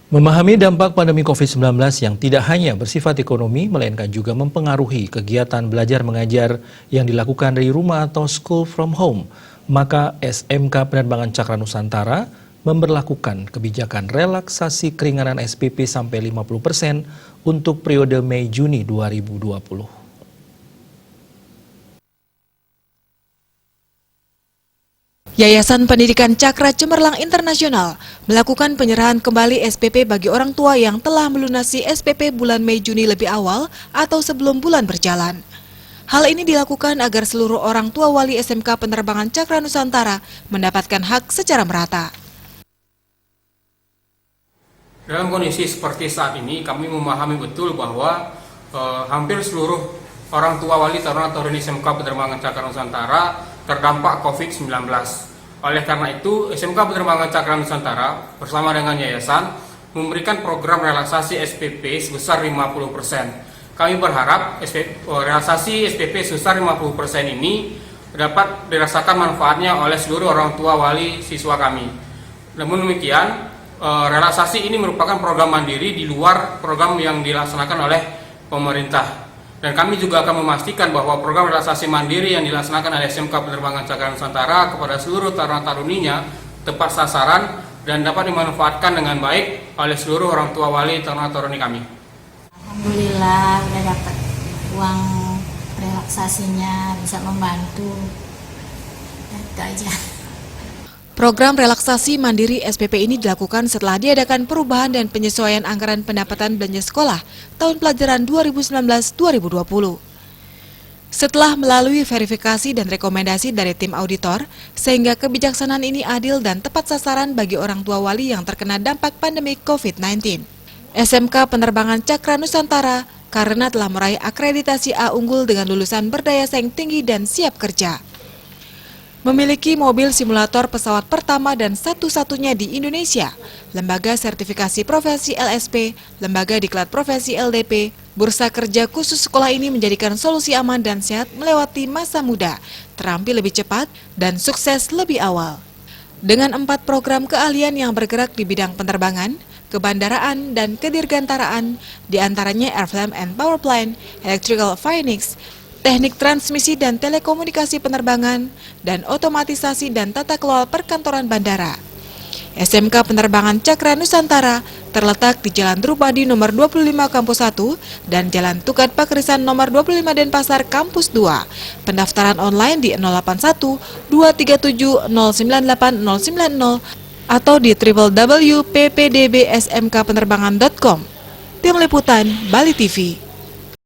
Memahami dampak pandemi COVID-19 yang tidak hanya bersifat ekonomi, melainkan juga mempengaruhi kegiatan belajar mengajar yang dilakukan dari rumah atau school from home, maka SMK Penerbangan Cakra Nusantara memberlakukan kebijakan relaksasi keringanan SPP sampai 50% untuk periode Mei-Juni 2020. Yayasan Pendidikan Cakra Cemerlang Internasional melakukan penyerahan kembali SPP bagi orang tua yang telah melunasi SPP bulan Mei-Juni lebih awal atau sebelum bulan berjalan. Hal ini dilakukan agar seluruh orang tua wali SMK Penerbangan Cakra Nusantara mendapatkan hak secara merata. Dalam kondisi seperti saat ini, kami memahami betul bahwa hampir seluruh orang tua wali taruna-taruni SMK Penerbangan Cakra Nusantara terdampak COVID-19. Oleh karena itu, SMK Penerbangan Cakra Nusantara bersama dengan yayasan memberikan program relaksasi SPP sebesar 50%. Kami berharap relaksasi SPP sebesar 50% ini dapat dirasakan manfaatnya oleh seluruh orang tua wali siswa kami. Namun demikian, relaksasi ini merupakan program mandiri di luar program yang dilaksanakan oleh pemerintah. Dan kami juga akan memastikan bahwa program relaksasi mandiri yang dilaksanakan oleh SMK Penerbangan Cakra Nusantara kepada seluruh taruna-taruninya tepat sasaran dan dapat dimanfaatkan dengan baik oleh seluruh orang tua wali taruna-taruni kami. Alhamdulillah udah dapat uang relaksasinya, bisa membantu. Itu aja. Program relaksasi mandiri SPP ini dilakukan setelah diadakan perubahan dan penyesuaian anggaran pendapatan belanja sekolah tahun pelajaran 2019-2020. Setelah melalui verifikasi dan rekomendasi dari tim auditor, sehingga kebijaksanaan ini adil dan tepat sasaran bagi orang tua wali yang terkena dampak pandemi COVID-19. SMK Penerbangan Cakra Nusantara karena telah meraih akreditasi A unggul dengan lulusan berdaya saing tinggi dan siap kerja. Memiliki mobil simulator pesawat pertama dan satu-satunya di Indonesia, Lembaga Sertifikasi Profesi LSP, Lembaga Diklat Profesi LDP, bursa kerja khusus sekolah ini menjadikan solusi aman dan sehat melewati masa muda, terampil lebih cepat, dan sukses lebih awal. Dengan 4 program keahlian yang bergerak di bidang penerbangan, kebandaraan, dan kedirgantaraan, diantaranya Airframe and Powerplant, Electrical Avionics, teknik transmisi dan telekomunikasi penerbangan, dan otomatisasi dan tata kelola perkantoran bandara. SMK Penerbangan Cakra Nusantara terletak di Jalan Drupadi nomor 25 Kampus 1 dan Jalan Tukat Pakrisan nomor 25 Denpasar Kampus 2. Pendaftaran online di 081 237 098 090 atau di www.ppdbsmkpenerbangan.com. Tim Liputan, Bali TV.